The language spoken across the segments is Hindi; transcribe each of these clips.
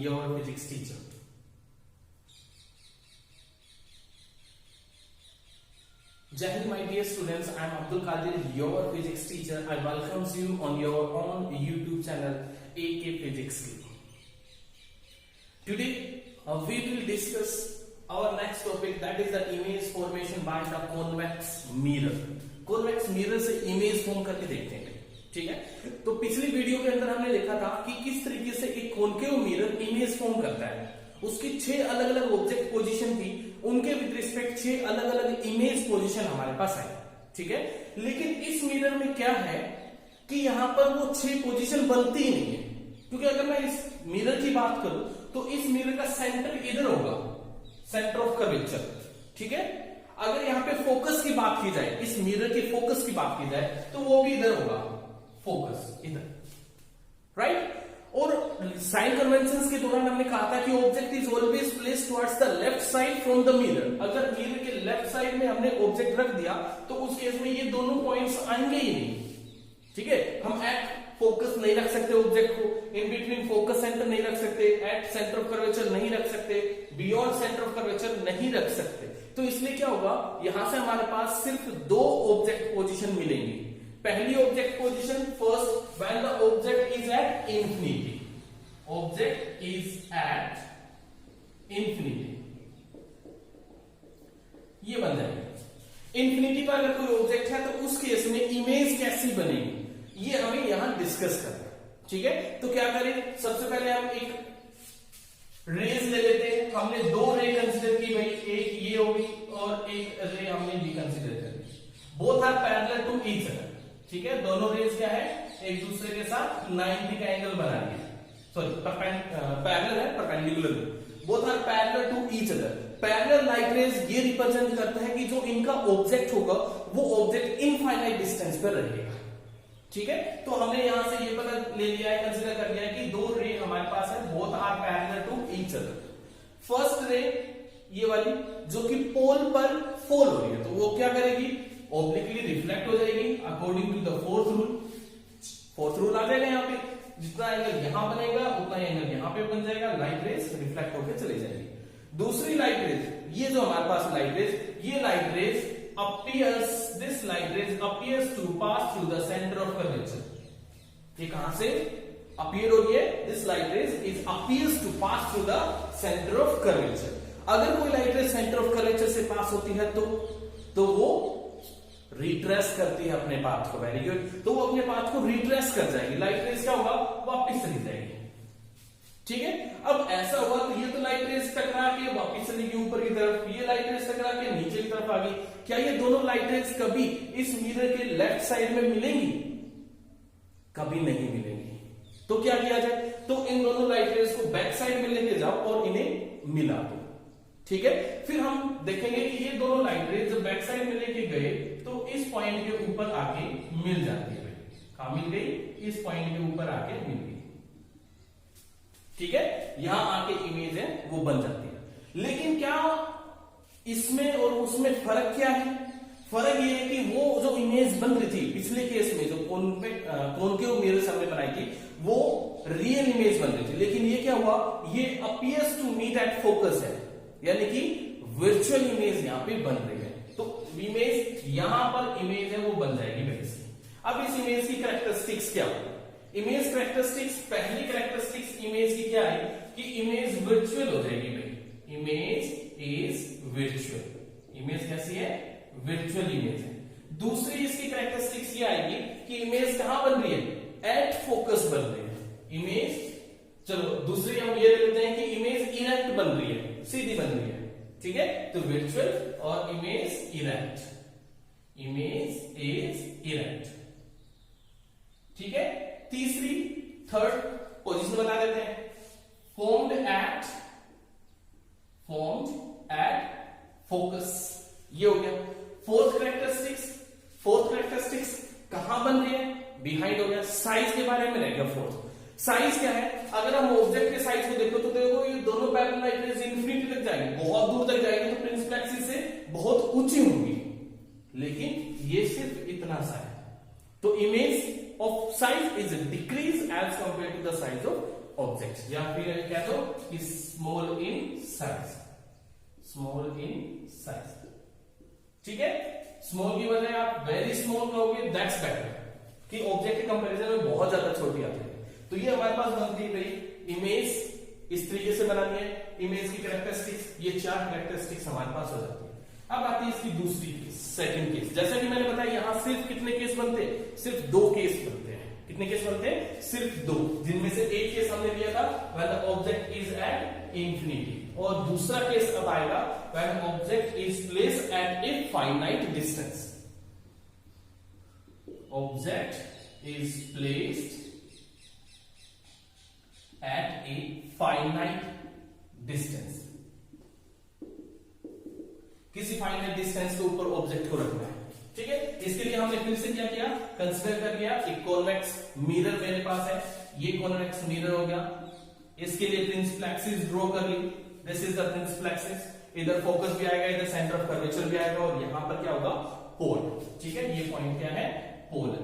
your physics teacher. Jai Hind, my dear students. I am Abdul Qadir, your physics teacher. I welcome you on your own YouTube channel, AK Physics. Today we will discuss our next topic, that is the image formation by the convex mirror. Convex mirror से इमेज फॉर्म करके देखते हैं, ठीक है। तो पिछली वीडियो के अंदर हमने देखा था कि किस तरीके से एक कॉनकेव मिरर इमेज फॉर्म करता है। उसकी 6 अलग अलग ऑब्जेक्ट पोजीशन थी, उनके विद रिस्पेक्ट 6 अलग अलग इमेज पोजीशन हमारे पास है, ठीक है। लेकिन इस मिरर में क्या है कि यहां पर वो 6 पोजीशन बनती ही नहीं है, क्योंकि अगर मैं इस मिरर की बात करूं तो इस मिरर का सेंटर इधर होगा, सेंटर ऑफ कर्वेचर, ठीक है। अगर यहां पे फोकस की बात की जाए, इस मिरर के फोकस की बात की जाए तो वो भी इधर होगा, फोकस इधर, राइट। और साइन कन्वेंशंस के दौरान हमने कहा था कि object is always placed towards the left side from the mirror. अगर मिरर के लेफ्ट साइड में हमने ऑब्जेक्ट रख दिया तो उस केस में ये दोनों पॉइंट्स आएंगे ही नहीं, ठीक है। हम एट फोकस नहीं रख सकते ऑब्जेक्ट को, इन बिटवीन फोकस सेंटर नहीं रख सकते, एट सेंटर ऑफ कर्वेचर नहीं रख सकते, बियॉन्ड सेंटर ऑफ कर्वेचर नहीं रख सकते। तो इसलिए क्या होगा, यहां से हमारे पास सिर्फ 2 ऑब्जेक्ट पोजीशन मिलेंगी। पहली object position, first when the object is at infinity, object is at infinity, ये बन जाएगी। इंफिनिटी पर अगर कोई ऑब्जेक्ट है तो उस केस में इमेज कैसी बनेगी ये हमें यहां डिस्कस करना है, ठीक है। तो क्या करें, सबसे पहले हम एक रेज ले लेते हैं। हमने 2 रे कंसीडर की भाई, एक ये होगी और एक रे हमने ये कंसीडर कर। Both are parallel to each other, ठीक है। दोनों रेज क्या है, एक दूसरे के साथ 90 का एंगल बना रही है, सॉरी पैरेलल है, perpendicular. Both are parallel to each other. Parallel light rays ये रिप्रेजेंट करता है कि जो इनका ऑब्जेक्ट होगा वो ऑब्जेक्ट इनफाइनाइट डिस्टेंस पर रहेगा, ठीक है। तो हमने यहां से ये पता ले लिया है, कंसीडर कर लिया है कि 2 रे हमारे पास है, both are parallel to each other. First ray ये वाली जो कि पोल पर फॉल हो रही है, तो वो क्या करेगी, ऑब्लिकली रिफ्लेक्ट हो जाएगी according to the fourth rule. Fourth rule आ जाएगा यहाँ पे, जितना एंगल यहां बनेगा उतना एंगल यहां पे बन जाएगा, लाइट रेज रिफ्लेक्ट होकर चली जाएगी। दूसरी लाइट रेज, ये जो हमारे पास लाइट रेज, ये light rays appears, this light rays appears to pass through the center of curvature। ये कहां से appear हो रही है, this light rays is appears to pass through the center of curvature। अगर कोई light raise centre of curvature से पास होती है तो वो रिट्रेस करती है अपने पाथ को, वेरी गुड। तो वो अपने पाथ को रिट्रेस कर जाएगी, लाइट रेज क्या होगा, वापस चली जाएगी, ठीक है। अब ऐसा हुआ तो ये तो लाइट रेज टकरा के वापस चलेगी ऊपर की तरफ, ये लाइट रेज टकरा के नीचे की तरफ आ गई। क्या ये दोनों लाइट रेज कभी इस मिरर के लेफ्ट साइड में मिलेंगी, कभी नहीं मिलेंगी। तो क्या किया जाए, तो इन दोनों लाइट रेज को बैक साइड में लेके जाओ और इन्हें मिला दो, ठीक है। फिर हम देखेंगे कि ये दोनों लाइट रेज जब बैक साइड में लेके गए तो इस पॉइंट के ऊपर आके मिल जाती है। कहां मिल गई, इस पॉइंट के ऊपर आके मिल गई, ठीक है। यहां आके इमेज है वो बन जाती है। लेकिन क्या इसमें और उसमें फर्क क्या है, फर्क ये है कि वो जो इमेज बन रही थी पिछले केस में, जो कॉनकेव मिरर हमने बनाई थी, वो रियल इमेज बन रही थी। लेकिन ये क्या हुआ, ये appears to meet at focus है, यानी कि वर्चुअल इमेज यहां पे बन रही है। तो इमेज यहां पर इमेज है वो बन जाएगी वैसे। अब इस इमेज की कैरेक्टरिस्टिक्स क्या होगी, इमेज कैरेक्टरिस्टिक्स, पहली कैरेक्टरिस्टिक्स इमेज की क्या है कि इमेज वर्चुअल हो जाएगी भाई, इमेज इज वर्चुअल। इमेज कैसी है, वर्चुअल इमेज है। दूसरी इसकी कैरेक्टरिस्टिक्स ये आएगी कि इमेज कहां बन रही है, एट फोकस बन रही है इमेज। चलो दूसरी हम ये लेते हैं कि इमेज इरेक्ट बन रही है, सीधी बन रही है, ठीक है। तो वर्चुअल और image erect, image is erect, ठीक है। तीसरी, थर्ड पोजीशन बता देते हैं, फॉर्म्ड एट फोकस, ये हो गया। फोर्थ कैरेक्टरिस्टिक्स कहां बन रही है, बिहाइंड हो गया। साइज के बारे में रह गया फोर्थ। साइज क्या है, अगर हम ऑब्जेक्ट के साइज को देखो तो देखो ये दोनों पैरेलल लाइट रेज इंफिनिटी तक जाएंगे, बहुत दूर तक जाएंगे, तो प्रिंसिपल एक्सिस से बहुत ऊंची होंगी, लेकिन ये सिर्फ इतना सा है। तो image of size is decreased as compared to the size of object, या फिर क्या तो small in size, small in size. ठीक है, स्मॉल की बजाय आप वेरी स्मॉल कहोगे, दैट्स बेटर, कि ऑब्जेक्ट के कंपैरिजन में बहुत ज्यादा छोटी आती है। तो ये हमारे पास बनती है भाई इमेज, इस तरीके से बनानी है इमेज की कैरेक्टरिस्टिक्स, ये 4 कैरेक्टरिस्टिक्स हमारे पास हो जाती है। अब आती है इसकी दूसरी केस, सेकंड केस। जैसा कि मैंने बताया यहां सिर्फ कितने केस बनते हैं, सिर्फ 2 केस बनते हैं। कितने केस बनते हैं? सिर्फ 2, जिनमें से एक केस हमने लिया था when the object is at infinity, और दूसरा केस अब आएगा when object is placed at a finite distance. Object is placed at a finite distance, किसी फाइनाइट डिस्टेंस के ऊपर ऑब्जेक्ट को रखना है। ठीक है, इसके लिए हमने फिर से क्या किया, कंसीडर कर लिया एक कॉन्वेक्स मिरर मेरे पास है, ये कॉन्वेक्स मिरर हो गया, इसके लिए प्रिंसिपल एक्सिस ड्रॉ कर ली, this is the principal axis, इधर फोकस भी आएगा, इधर सेंटर ऑफ कर्वेचर भी आएगा, और यहां पर क्या होगा, पोल। ठीक है, ये पॉइंट क्या है, पोल।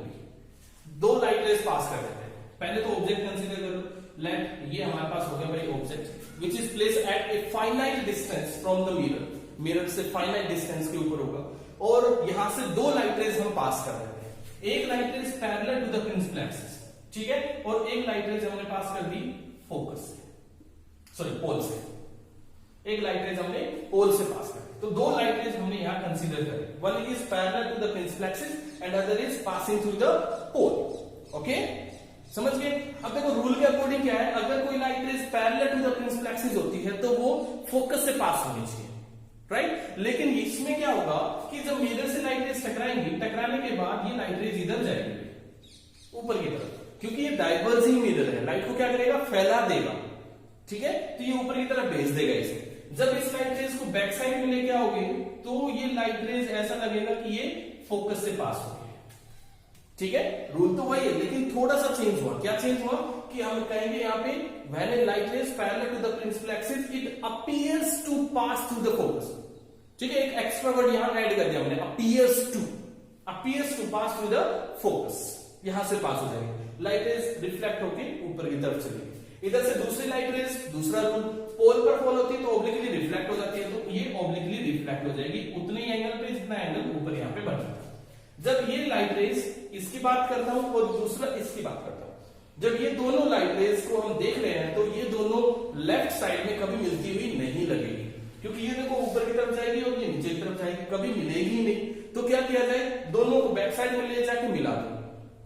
2 लाइट रेज पास कर देते हैं। पहले तो ऑब्जेक्ट कंसीडर करो, लेट ये हमारे पास हो गया भाई object which is placed at a finite distance from the mirror, mirror से फाइनाइट डिस्टेंस के ऊपर होगा, और यहां से 2 लाइट रेज हम पास कर देते हैं। एक light rays parallel to the principal axis, ठीक है, और एक लाइट रेज हमने पास कर दी फोकस से, सॉरी पोल से, एक लाइट रेज हमने पोल से पास कर दी। तो 2 लाइट रेज हमने यहां कंसीडर करी, one is parallel to the principal axis and other is passing through the pole. Okay, समझ गए? अब देखो रूल के अकॉर्डिंग क्या है, अगर कोई light rays parallel to the principal axis होती है तो वो फोकस से पास होनी चाहिए, राइट? लेकिन इसमें क्या होगा कि जब मिरर से लाइट रेज टकराएंगी, टकराने के बाद ये लाइट रेज इधर जाएगी ऊपर की तरफ, क्योंकि ये डाइवर्जिंग मिरर है, लाइट को क्या करेगा, फैला देगा। ठीक है, तो ये ऊपर की तरफ भेज देगा इसे। जब इस लाइट रेज को बैक साइड में लेके आओगे तो ये लाइट रेज ऐसा लगेगा कि ये फोकस से पास हो गई। ठीक है, रूल तो वही है, लेकिन थोड़ा सा चेंज हुआ। क्या चेंज हुआ कि हम कहेंगे यहाँ पे when a light rays parallel to the principal axis it appears to pass through the focus. ठीक है, एक एक्स्ट्रा वर्ड यहां ऐड कर दिया हमने, appears to pass through the focus, यहां से पास हो जाएगी लाइट रेज, रिफ्लेक्ट होके ऊपर की तरफ चलेगी। इधर से दूसरी लाइट रेज, दूसरा रूल, पोल पर फॉल होती है तो ऑब्लिकली रिफ्लेक्ट हो जाती है, तो ये ऑब्लिकली रिफ्लेक्ट हो जाएगी उतने ही एंगल पे जितना एंगल ऊपर यहाँ पे बन रहा है। जब ये लाइट रेज, इसकी बात करता हूं और दूसरा इसकी बात करता हूं, जब ये दोनों लाइट रेज को हम देख रहे हैं तो ये दोनों लेफ्ट साइड में कभी मिलती हुई नहीं लगेगी, क्योंकि ये देखो ऊपर की तरफ जाएगी और ये नीचे की तरफ जाएगी, कभी मिलेगी ही नहीं। तो क्या किया जाए, दोनों को बैक साइड में ले जाके मिला दो।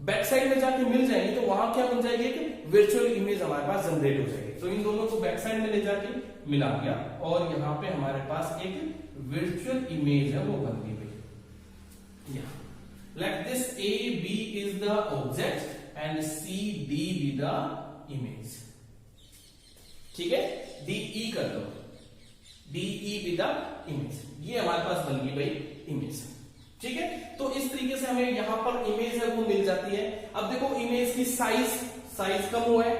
बैक साइड में जाके मिल जाएंगे तो वहां क्या बन जाएगी कि वर्चुअल इमेज हमारे पास जनरेट हो जाएगी। तो इन दोनों को बैक साइड में ले जाके मिला दिया और यहाँ पे हमारे पास एक वर्चुअल इमेज है वो बन गई। Let this A, B is the object and C, D be the image. ठीक है, D, E कर लो, D, E be the image। ये हमारे पास बन गई भाई इमेज। ठीक है, तो इस तरीके से हमें यहां पर इमेज है वो मिल जाती है। अब देखो इमेज की साइज कम हुआ है।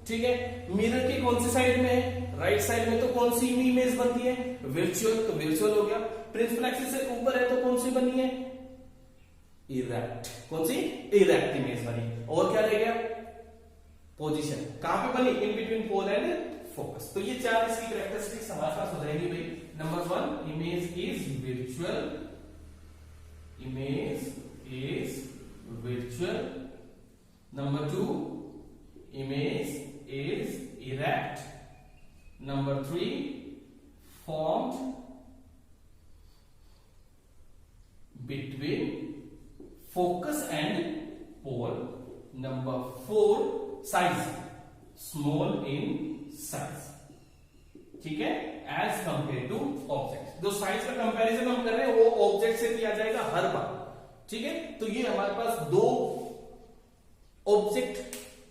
ठीक है, मिरर की कौन सी साइड में है, राइट साइड में, तो कौन सी इमेज बनती है, वर्चुअल, तो वर्चुअल हो गया। प्रिंसिपल एक्सिस से ऊपर है तो कौन सी बनी है, इरेक्ट। कौन सी, इरेक्ट इमेज बनी। और क्या रह गया, पोजीशन, कहां पे बनी, in between pole and focus. तो ये 4 इसकी कैरेक्टरिस्टिक्स हमारे पास हो जाएंगी भाई। Number 1, image is virtual, image is virtual. Number 2, image is erect. Number 3, formed between focus and pole. Number 4, size, small in size. ठीक है, एज कंपेयर टू ऑब्जेक्ट। जो साइज का कंपैरिजन हम कर रहे हैं वो ऑब्जेक्ट से किया जाएगा हर बार। ठीक है, तो ये हमारे पास 2 ऑब्जेक्ट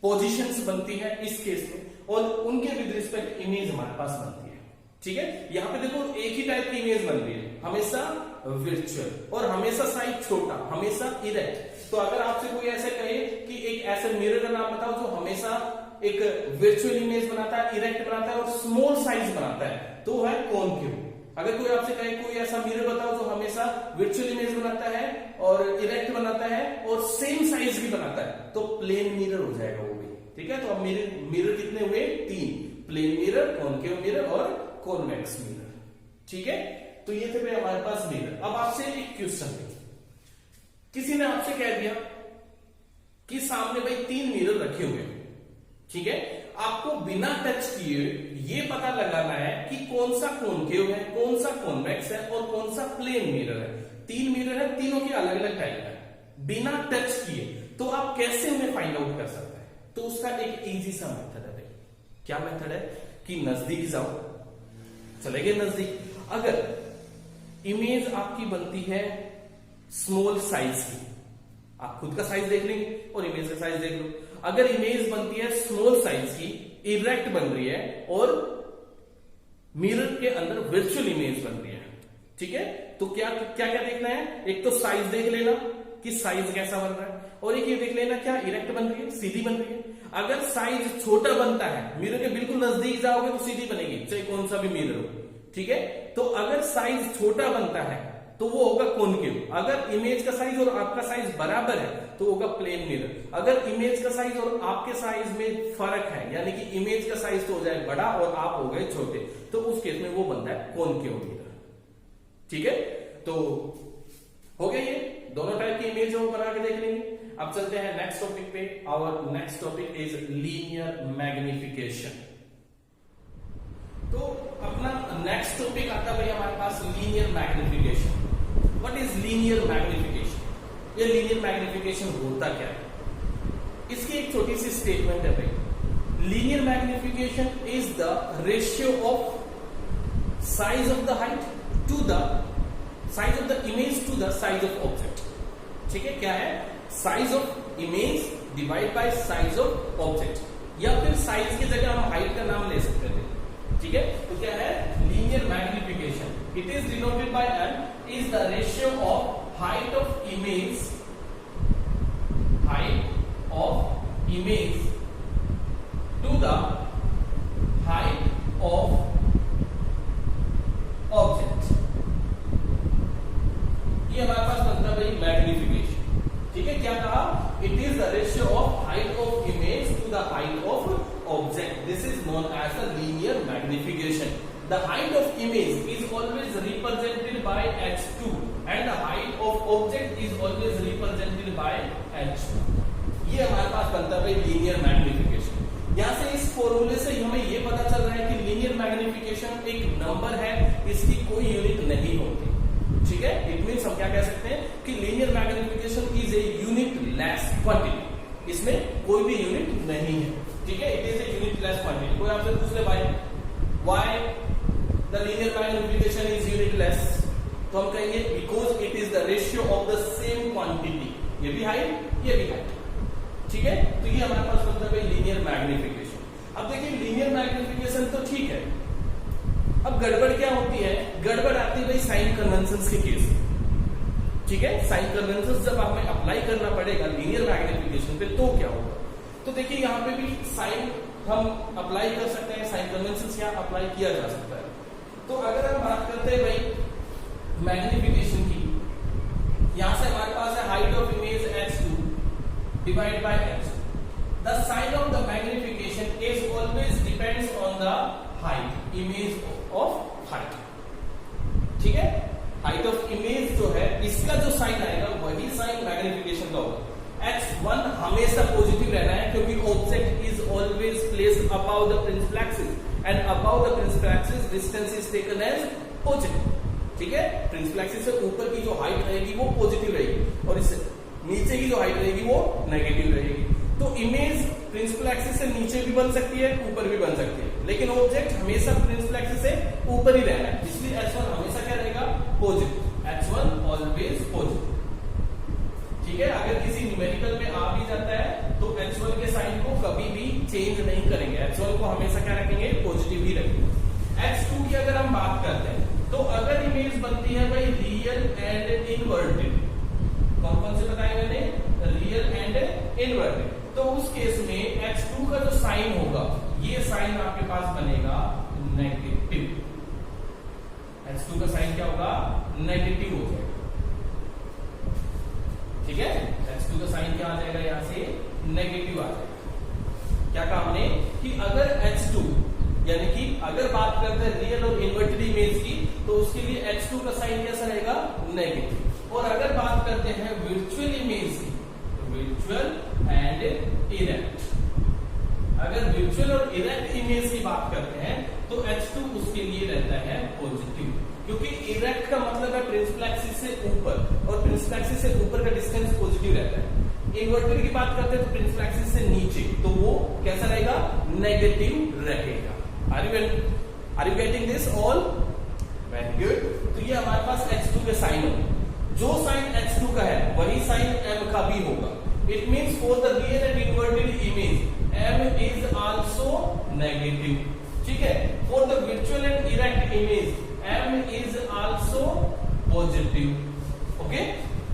पोजीशंस बनती है इस केस में, और उनके विद रिस्पेक्ट इमेज हमारे पास बनती है। ठीक है, यहां पे देखो एक ही टाइप की इमेज बन रही है, हमेशा वर्चुअल और हमेशा साइज छोटा, हमेशा इरेक्ट। तो अगर आपसे कोई ऐसे कहे कि एक ऐसे मिरर का नाम बताओ जो हमेशा एक वर्चुअल इमेज बनाता है, इरेक्ट बनाता है और स्मॉल साइज बनाता है, तो है कॉनकेव। अगर कोई आपसे कहे कोई ऐसा मिरर बताओ जो हमेशा वर्चुअल इमेज बनाता है और इरेक्ट बनाता है और सेम साइज भी बनाता है, तो प्लेन मिरर हो जाएगा वो भी। ठीक है, तो अब मिरर कितने हुए? 3, प्लेन मिरर, कॉनकेव मिरर और कॉन्वेक्स मिरर। ठीक है, तो ये थे भाई हमारे पास मिरर। अब आपसे एक क्वेश्चन है, किसी ने आपसे कह दिया कि सामने भाई 3 मिरर रखे हुए हैं, ठीक है, आपको बिना टच किए ये पता लगाना है कि कौन सा कॉनकेव है, कौन सा कॉन्वेक्स है और कौन सा प्लेन मिरर है। 3 मिरर है, तीनों के अलग अलग टाइप है, बिना टच किए तो आप कैसे उन्हें फाइंड आउट कर सकते हैं? तो उसका एक इजी सा मेथड है भाई। क्या मेथड है कि नजदीक जाओ, चले गए नजदीक, अगर इमेज आपकी बनती है स्मॉल साइज की, आप खुद का साइज देख लेंगे और इमेज का साइज देख लो। अगर इमेज बनती है स्मॉल साइज की, इरेक्ट बन रही है और मिरर के अंदर वर्चुअल इमेज बन रही है, ठीक है, तो क्या क्या क्या देखना है? एक तो साइज देख लेना कि साइज कैसा बन रहा है, और एक ये देख लेना क्या इरेक्ट बन रही है, सीधी बन रही है। अगर साइज छोटा बनता है, मिरर के बिल्कुल नजदीक जाओगे तो सीधी बनेगी, चाहे कौन सा भी मिरर हो, ठीक है। तो अगर साइज छोटा बनता है तो वो होगा कॉनकेव। अगर इमेज का साइज और आपका साइज बराबर है तो होगा प्लेन मिरर। अगर इमेज का साइज और आपके साइज में फर्क है, यानी कि इमेज का साइज तो हो जाए बड़ा और आप हो गए छोटे, तो उस केस में वो बनता है कॉनकेव मिरर। ठीक है, तो हो गया, ये दोनों टाइप की इमेज हम बना के देख लेंगे। अब चलते हैं नेक्स्ट टॉपिक पे। Our next topic is linear magnification. तो अपना नेक्स्ट टॉपिक आता है भाई हमारे पास linear magnification. What is linear magnification? ये लीनियर मैग्निफिकेशन होता क्या है? इसकी एक छोटी सी स्टेटमेंट है भाई। Linear magnification is the ratio of size of the height to the size of the image to the size of object. ठीक है, क्या है? Size of image divide by size of object, या फिर साइज की जगह हम हाइट का नाम ले सकते थे। ठीक है, तो क्या है? Linear magnification. It is denoted by n is the ratio of height of image to the height of object. ये हमारे पास बनता है भाई मैग्निफिकेशन। ठीक है, क्या कहा? It is the ratio of height of image to the height of object. This is known as the linear magnification. The height of image is always represented by h2 and the height of object is always represented by h1. ये हमारे पास बनता है linear magnification। यहाँ से इस फॉर्मूले से हमें ये पता चल रहा है कि linear magnification एक नंबर है, इसकी कोई यूनिट नहीं होती। ठीक है, इट मीन्स हम क्या कह सकते हैं कि linear magnification is a unitless quantity। इसमें कोई भी यूनिट नहीं है। ठीक है, it is a unitless quantity. कोई आपसे पूछ ले भाई why the linear magnification is unitless, तो हम कहेंगे because it is the ratio of the same quantity. ये भी हाइट, ये भी हाइट। ठीक है, तो ये हमारे पास मतलब है लीनियर मैग्निफिकेशन। अब देखिए लीनियर मैग्निफिकेशन तो ठीक है, अब गड़बड़ क्या होती है? गड़बड़ आती है भाई साइन कन्वेंशंस के केस। ठीक है, साइन कन्वेंशंस जब हमें अप्लाई करना पड़ेगा लीनियर मैग्निफिकेशन पे तो क्या होगा? तो देखिए यहाँ पे भी साइन हम अप्लाई कर सकते हैं, साइन कन्वेंशन यहाँ अप्लाई किया जा सकता है। तो अगर हम बात करते हैं भाई मैग्निफिकेशन की, यहां से हमारे पास है height of image h2 divide by h। The sign of the magnification is always depends on the height, image of height. ठीक है, हाइट ऑफ इमेज जो है इसका जो साइन आएगा वही साइन मैग्निफिकेशन का होगा। h1 हमेशा पॉजिटिव रहना है क्योंकि object is always placed about the principal axis and about the principal axis distance is taken as positive. ठीक है, प्रिंसिपल एक्सिस से ऊपर की जो हाइट रहेगी वो पॉजिटिव रहेगी और इससे नीचे की जो हाइट रहेगी वो नेगेटिव रहेगी। तो इमेज प्रिंसिपल एक्सिस से नीचे भी बन सकती है, ऊपर भी बन सकती है, लेकिन ऑब्जेक्ट हमेशा प्रिंसिपल एक्सिस से ऊपर ही रहना है, इसलिए h1 हमेशा क्या रहेगा? पॉजिटिव। h1 always positive. ठीक है, अगर किसी न्यूमेरिकल में आ भी जाता है तो h1 के साइन को कभी भी चेंज नहीं करेंगे, h1 को हमेशा क्या रखेंगे? पॉजिटिव ही रखेंगे। h2 की अगर हम बात करते हैं तो अगर इमेज बनती है भाई रियल एंड इनवर्टेड, कौन कौन से बताए मैंने? रियल एंड इनवर्टेड, तो उस केस में h2 का जो साइन होगा ये साइन आपके पास बनेगा नेगेटिव। h2 का साइन क्या होगा? नेगेटिव हो जाएगा। ठीक है, h2 का साइन क्या आ जाएगा? यहां से नेगेटिव आ जाएगा। क्या कहा हमने कि अगर H2 यानी कि अगर बात करते हैं रियल और इन्वर्टेड इमेज की तो उसके लिए H2 का साइन कैसा रहेगा, नेगेटिव। और अगर बात करते हैं वर्चुअल इमेज की, वर्चुअल एंड इरेक्ट, अगर वर्चुअल और इरेक्ट इमेज की बात करते हैं तो H2 उसके लिए रहता है पॉजिटिव, क्योंकि इरेक्ट का मतलब है प्रिंसिपल एक्सिस से ऊपर और प्रिंसिपल एक्सिस से ऊपर का डिस्टेंस पॉजिटिव रहता है। इन्वर्टेड की बात करते हैं तो प्रिंसिपल एक्सिस से नीचे, तो वो कैसा रहेगा, नेगेटिव रहेगा। Are you getting this all? Very good. तो ये हमारे पास H2 के साइन होंगे, जो साइन H2 का है वही साइन M का भी होगा। It means for the real and inverted image M is also negative, ठीक है। For the virtual and erect image M is also positive. Okay,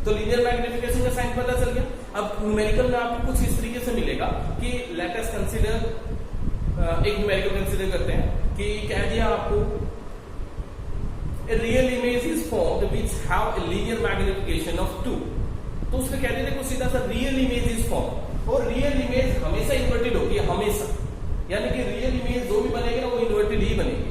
तो लीनियर मैग्निफिकेशन का साइन पता चल गया। अब न्यूमेरिकल में आपको कुछ इस तरीके से मिलेगा कि लेट अस कंसीडर, एक न्यूमेरिकल कंसीडर करते हैं कि कह दिया आपको a real image is formed which have a linear magnification of 2, तो उसमें कह देते कुछ सीधा सा रियल इमेज इज फॉर्म, और रियल इमेज हमेशा इन्वर्टेड होगी, हमेशा, यानी कि रियल इमेज जो भी बनेगी ना वो इन्वर्टेड ही बनेगी।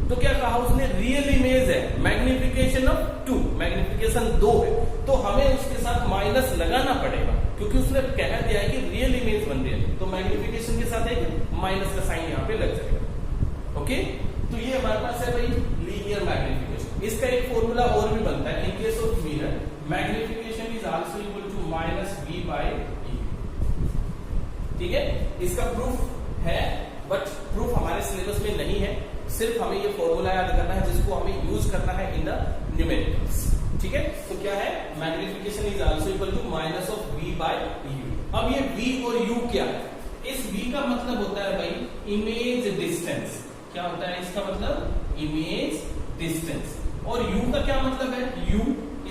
तो क्या कहा उसने, रियल इमेज है, मैग्निफिकेशन ऑफ 2, मैग्निफिकेशन 2 है, तो हमें उसके साथ माइनस लगाना पड़ेगा, क्योंकि उसने कह दिया है कि रियल इमेज बन रही है, तो मैग्निफिकेशन के साथ एक माइनस का साइन यहाँ पे लग जाएगा। ओके, तो ये हमारे पास है भाई लीनियर मैग्निफिकेशन। इसका एक फॉर्मूला और भी बनता है, in case of mirror magnification is also equal to -v/e, ठीक है। इसका प्रूफ है, बट प्रूफ हमारे सिलेबस में नहीं है, सिर्फ हमें ये फॉर्मूला याद करना है जिसको हमें यूज करना है इन द न्यूमेरिकल्स, ठीक है। तो क्या है, magnification is also equal to -v/u। अब ये v और u क्या है, इस v का मतलब होता है भाई इमेज डिस्टेंस, क्या होता है इसका मतलब, इमेज डिस्टेंस। और u का क्या मतलब है, u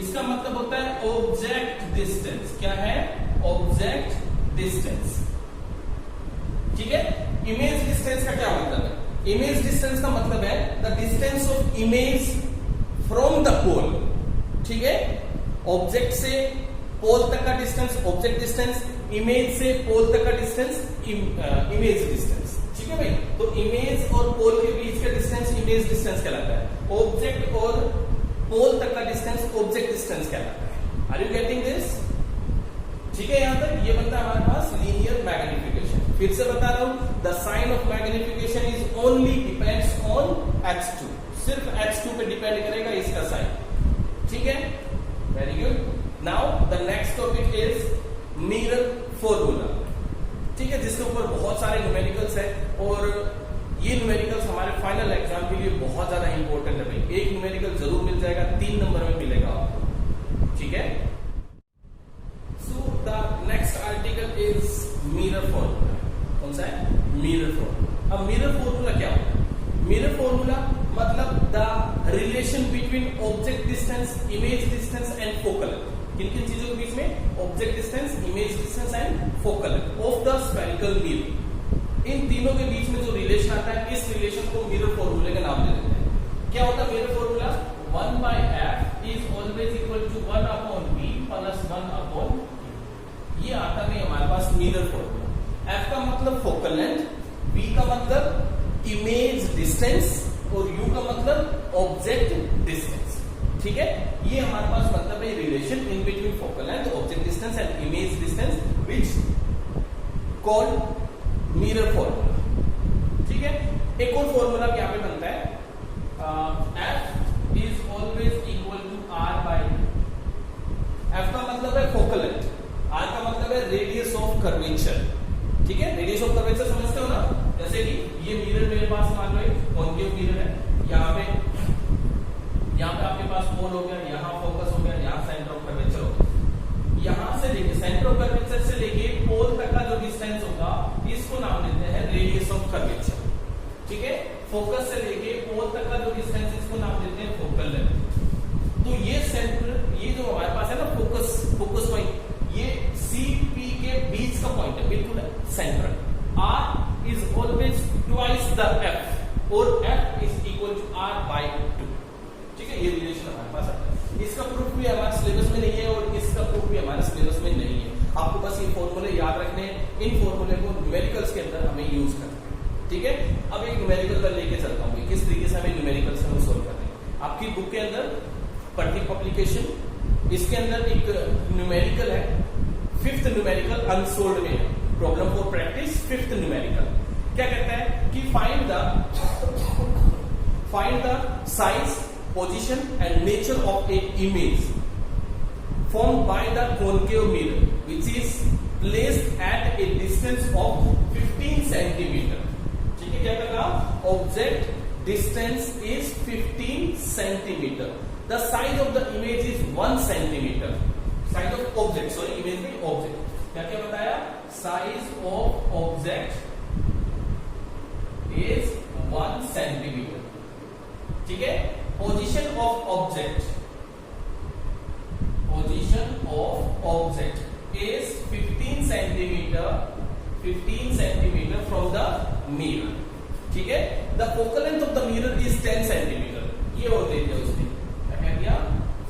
इसका मतलब होता है ऑब्जेक्ट डिस्टेंस, क्या है, ऑब्जेक्ट डिस्टेंस, ठीक है। इमेज डिस्टेंस का क्या मतलब है, इमेज डिस्टेंस का मतलब है the distance of image from the pole, ठीक है। ऑब्जेक्ट से पोल तक का डिस्टेंस ऑब्जेक्ट डिस्टेंस, इमेज से पोल तक का डिस्टेंस इमेज डिस्टेंस, ठीक है भाई। तो इमेज और पोल के बीच का डिस्टेंस इमेज डिस्टेंस कहलाता है, ऑब्जेक्ट और पोल तक का डिस्टेंस ऑब्जेक्ट डिस्टेंस कहलाता है। Are you getting this? ठीक है, यहां तक ये बनता है हमारे पास लीनियर मैग्निफिकेशन। फिर से बता रहा हूं, the sign of magnification is only depends on H2, सिर्फ H2 पे डिपेंड करेगा इसका साइन, ठीक है। Very good. Now the next topic is mirror formula, ठीक है, जिसके ऊपर बहुत सारे न्यूमेरिकल्स है, और ये न्यूमेरिकल्स हमारे फाइनल एग्जाम के लिए बहुत ज्यादा इंपॉर्टेंट है भाई। एक न्यूमेरिकल जरूर मिल जाएगा, 3 नंबर में मिलेगा आपको, ठीक है। So the next article is mirror formula. कौन सा है, मिरर फॉर्मूला। अब मिरर फॉर्मूला क्या होता है, मिरर फॉर्मूला मतलब the relation between object distance, image distance and focal, किन किन चीजों के बीच में, object distance, image distance and focal of the spherical mirror. इन तीनों के बीच में जो रिलेशन आता है, इस रिलेशन को मिरर फॉर्मूले का नाम दे देते हैं। क्या होता है mirror formula, 1/f is always equal to 1/b plus 1/e। ये आता है हमारे पास मिरर फॉर्मूला। f का मतलब फोकल लेंथ, b का मतलब इमेज डिस्टेंस और u का मतलब ऑब्जेक्ट डिस्टेंस, ठीक है। ये हमारे पास मतलब है relation in between focal length, object distance and image distance which called mirror formula, ठीक है। एक और फॉर्मूला यहाँ पे बनता है, f is always equal to r/e। f का मतलब है फोकल लेंथ, r का मतलब है रेडियस ऑफ कर्वेचर, ठीक है। रेडियस ऑफ कर्वेचर समझते हो ना, जैसे कि ये मिरर मेरे पास मान लो कॉन्केव मिरर है, यहाँ पे आपके पास पोल हो गया, यहाँ फोकस हो गया, यहाँ सेंटर ऑफ कर्वेचर हो गया। यहाँ से लेके सेंटर ऑफ कर्वेचर से लेके पोल तक का जो डिस्टेंस होगा इसको नाम देते हैं रेडियस ऑफ कर्वेचर, ठीक है। फोकस से लेके पोल तक का जो डिस्टेंस इसको नाम देते हैं फोकल लेंथ। तो ये सेंटर, ये जो हमारे पास है ना फोकस पॉइंट, ये CP के बीच का पॉइंट है, बिल्कुल central. R is always twice the F और F is equal to R/2, ठीक है। ये रिलेशन हमारे पास आता है। इसका प्रूफ भी हमारे सिलेबस में नहीं है और इसका प्रूफ भी हमारे सिलेबस में नहीं है। आपको बस ये फॉर्मूले याद रखने हैं, इन फॉर्मूले को न्यूमेरिकल्स के अंदर हमें यूज करना है। ठीक है, अब एक न्यूमेरिकल पर लेके चलता हूँ किस तरीके से हमें न्यूमेरिकल्स हम सोल्व करते हैं। आपकी बुक के अंदर पढ़ती पब्लिकेशन, इसके अंदर एक न्यूमेरिकल है, 5th न्यूमेरिकल अनसोल्ड में है, problem for practice 5th numerical. क्या कहता है कि find the size, position and nature of A image formed by the concave mirror which is placed at a distance of 15 centimeter. ठीक है, क्या कहा? Object distance is 15 centimeter. The size of the image is 1 centimeter. Size of object, sorry, image में object. क्या क्या बताया? Size of object is 1 centimeter. ठीक है, position of object is 15 centimeter from the mirror. ठीक है, the focal length of the mirror is 10 centimeter. ये और दे दिया उसने, क्या कह दिया?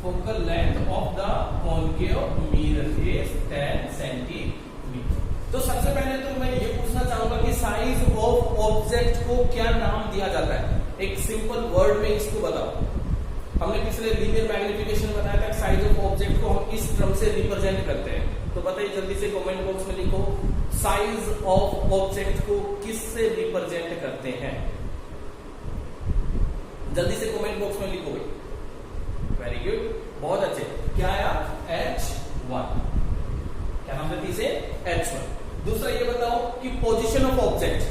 Focal length of the concave mirror is 10 centimeter. तो सबसे पहले तो मैं ये पूछना चाहूंगा कि साइज ऑफ ऑब्जेक्ट को क्या नाम दिया जाता है? एक सिंपल वर्ड में इसको बताओ। हमने पिछले लीनियर मैग्निफिकेशन बताया था, साइज ऑफ ऑब्जेक्ट को हम इस टर्म से रिप्रेजेंट करते हैं। तो बताइए जल्दी से कमेंट बॉक्स में लिखो, साइज ऑफ ऑब्जेक्ट को किससे रिप्रेजेंट करते हैं? जल्दी से कमेंट बॉक्स में लिखो भाई। वेरी गुड, बहुत अच्छे। क्या आया? H1। क्या नाम देती इसे? H1। दूसरा ये बताओ कि पोजीशन ऑफ ऑब्जेक्ट,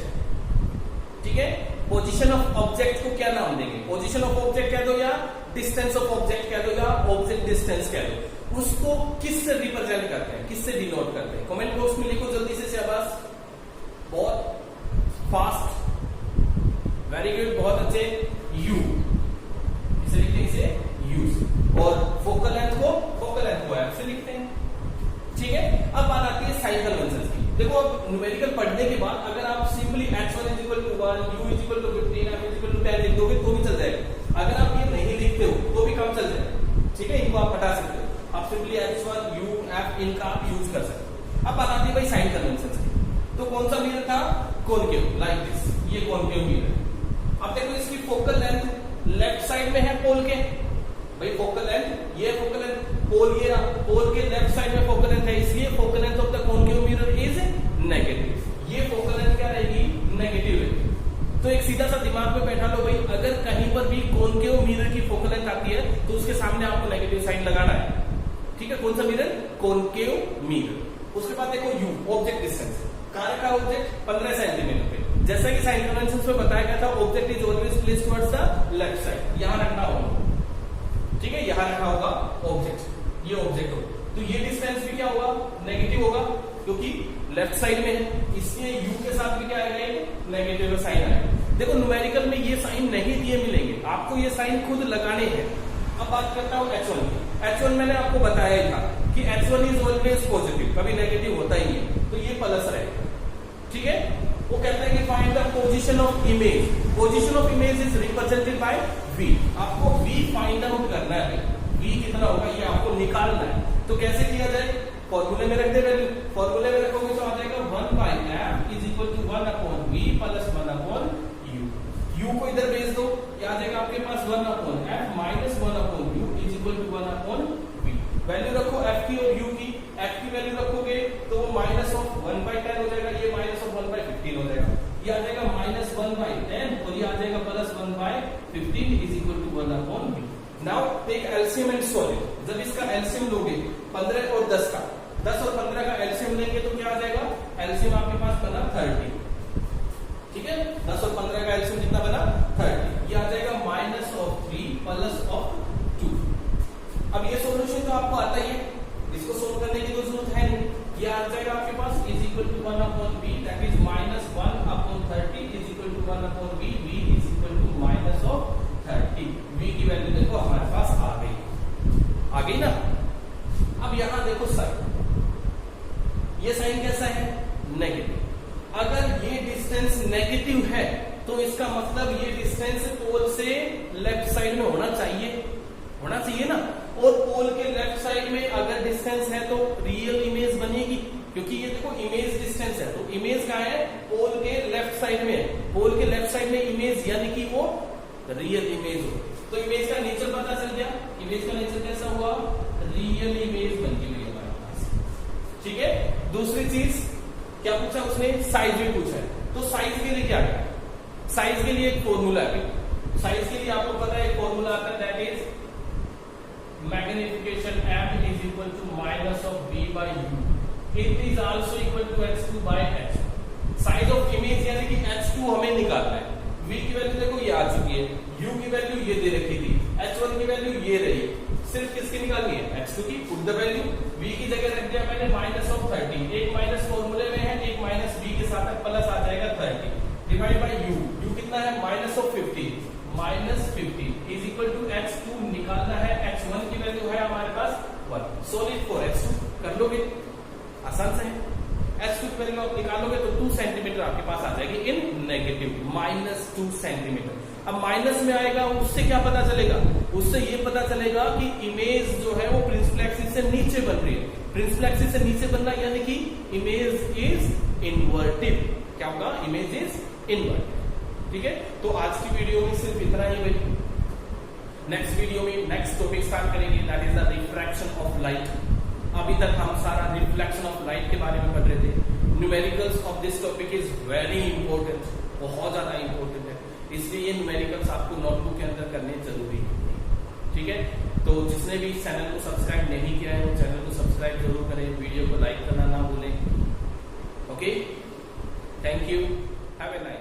ठीक है, पोजीशन ऑफ ऑब्जेक्ट को क्या नाम देंगे? पोजीशन ऑफ ऑब्जेक्ट कह दो या डिस्टेंस ऑफ ऑब्जेक्ट कह दो या ऑब्जेक्ट डिस्टेंस कह दो, उसको किससे रिप्रेजेंट करते हैं, किससे डिनोट करते हैं? कमेंट बॉक्स में लिखो जल्दी से शाबाश, बहुत फास्ट, वेरी गुड, बहुत अच्छे। यू, इसे लिखते हैं इसे यूज, और फोकल लेंथ को एफ से लिखते हैं। ठीक है, अब बात आती है साइन कन्वेंशन की। देखो अब न्यूमेरिकल पढ़ने के बाद अगर आप सिंपली h1 = 1, u = 15, f = 10 लिख दोगे तो भी चल जाएगा। अगर आप ये नहीं लिखते हो तो भी काम चल जाएगा। ठीक है, इनको आप हटा सकते हो, आप सिंपली h1 u f इनका आप यूज कर सकते हो। अब बात आती है भाई साइन कन्वेंशन की। तो कौन सा मिरर था? कॉनकेव, लाइक दिस, ये कॉनकेव मिरर। अब देखो इसकी फोकल लेंथ लेफ्ट साइड में है पोल के, भाई फोकल लेंथ, ये फोकल लेंथ, पोल ये रहा, पोल के लेफ्ट साइड में फोकल लेंथ है, इसलिए focal length of the concave mirror is negative. ये फोकल लेंथ क्या रहेगी? नेगेटिव है। तो एक सीधा सा दिमाग में बैठा लो भाई, अगर कहीं पर भी कॉनकेव मिरर की फोकल लेंथ आती है तो उसके सामने आपको नेगेटिव साइन लगाना है। ठीक है, कौन सा मिरर? Concave mirror. उसके बाद देखो यू, ऑब्जेक्ट डिस्टेंस, कहां रखा ऑब्जेक्ट? 15 सेंटीमीटर पे। जैसा कि साइन कन्वेंशन में बताया गया था, object is always placed towards the left side, यहां रखना होगा। ठीक है, यहां रखा होगा ऑब्जेक्ट, ये ऑब्जेक्ट होगा, तो ये डिस्टेंस भी क्या होगा? नेगेटिव होगा, क्योंकि लेफ्ट साइड में है, इसलिए u के साथ भी क्या आएगा? नेगेटिव साइन आएगा। देखो न्यूमेरिकल में ये साइन नहीं दिए मिलेंगे, आपको ये साइन खुद लगाने हैं। अब बात करता हूं h1 की। h1 मैंने आपको बताया ही था कि h1 इज ऑलवेज पॉजिटिव, कभी नेगेटिव होता ही है, तो ये प्लस रहेगा। ठीक है, वो कहता है कि find the position of image. Position of image is represented by v। आपको v फाइंड आउट करना है, v कितना होगा ये आपको निकालना है। तो कैसे किया जाए? फॉर्मूले में रख दे वैल्यू, फॉर्मूले में रखोगे तो आ जाएगा 1/f = 1/v + 1/u। u को इधर भेज दो, ये आ जाएगा आपके पास 1/f - 1/u = 1/v। वैल्यू रखो f की और u की, f की वैल्यू रखोगे तो वो -1/10 हो जाएगा, ये -1/15 हो जाएगा, ये आ जाएगा -1/10 और ये आ जाएगा +1/15 = 1/v। Now take LCM and solve it. जब इसका एलसीएम लोगे 15 और 10 का, 10 और 15 का एलसीएम लेंगे तो क्या आ जाएगा? एलसीएम आपके पास बना 30। ठीक है, 10 और 15 का एलसीएम कितना बना? 30। ये आ जाएगा -3 + 2। अब ये सॉल्यूशन तो आपको आता ही है, इसको सोल्व करने की तो जरूरत है नहीं। ये आ जाएगा आपके पास = 1/v, that is -1/30 = 1/v, v = -30। v की वैल्यू देखो हमारे पास आ गई ना। अब यहां देखो साइन, ये साइन कैसा है? नेगेटिव। अगर ये डिस्टेंस नेगेटिव है तो इसका मतलब ये डिस्टेंस पोल से लेफ्ट साइड में होना चाहिए ना। और पोल के लेफ्ट साइड में अगर डिस्टेंस है तो रियल इमेज बनेगी। क्योंकि ये देखो इमेज डिस्टेंस है, तो इमेज कहाँ है, पोल के लेफ्ट साइड में है, पोल के लेफ्ट साइड में इमेज यानी कि वो रियल इमेज हो। तो इमेज का नेचर पता चल गया, इमेज का नेचर कैसा हुआ, रियल इमेज बन गई हमारे पास। ठीक है, दूसरी चीज क्या पूछा उसने, साइज भी पूछा है। तो साइज के लिए क्या है, साइज के लिए एक फॉर्मूला है, साइज के लिए आपको पता है एक फॉर्मूला आता है, that is magnification m is equal to minus of b by u. It is also equal to h2 by h. Size of image यानी कि h2 हमें निकालना है। v की वैल्यू देखो ये आ चुकी है, u की वैल्यू ये दे रखी थी, h1 की वैल्यू ये रही, सिर्फ किसकी निकालनी है, h2 की। पुट द वैल्यू, v की जगह रख दिया मैंने माइनस ऑफ 30, एक माइनस फॉर्मूले में है, एक माइनस v के साथ प्लस आ जाएगा 30 डिवाइड बाय u, u कितना है minus of 50, minus 50 is equal to h2 निकालना है, h1 की वैल्यू है हमारे पास 1, सॉलिड फॉर h2 कर लोगे, आसान से है। h2 की वैल्यू आप निकालोगे तो 2 सेंटीमीटर आपके पास आ जाएगी इन नेगेटिव, माइनस 2 सेंटीमीटर। अब माइनस में आएगा, उससे क्या पता चलेगा, उससे ये पता चलेगा कि इमेज जो है वो प्रिंसिपल एक्सिस से नीचे बन रही है, प्रिंसिपल एक्सिस से नीचे बनना यानी कि इमेज इज इनवर्टिव। क्या होगा, इमेज इज इनवर्टिव। ठीक है, तो आज की वीडियो में सिर्फ इतना ही भाई। नेक्स्ट वीडियो में नेक्स्ट टॉपिक स्टार्ट करेंगे, that is the refraction of light. अभी तक हम सारा रिफ्लेक्शन ऑफ लाइट के बारे में पढ़ रहे थे। Numericals of this topic is very important, बहुत ज्यादा इंपॉर्टेंट है, इसलिए ये न्यूमेरिकल्स आपको नोटबुक के अंदर करने जरूरी है। ठीक है, तो जिसने भी चैनल को सब्सक्राइब नहीं किया है वो चैनल को सब्सक्राइब जरूर करें, वीडियो को लाइक करना ना भूलें। Okay, thank you, have a nice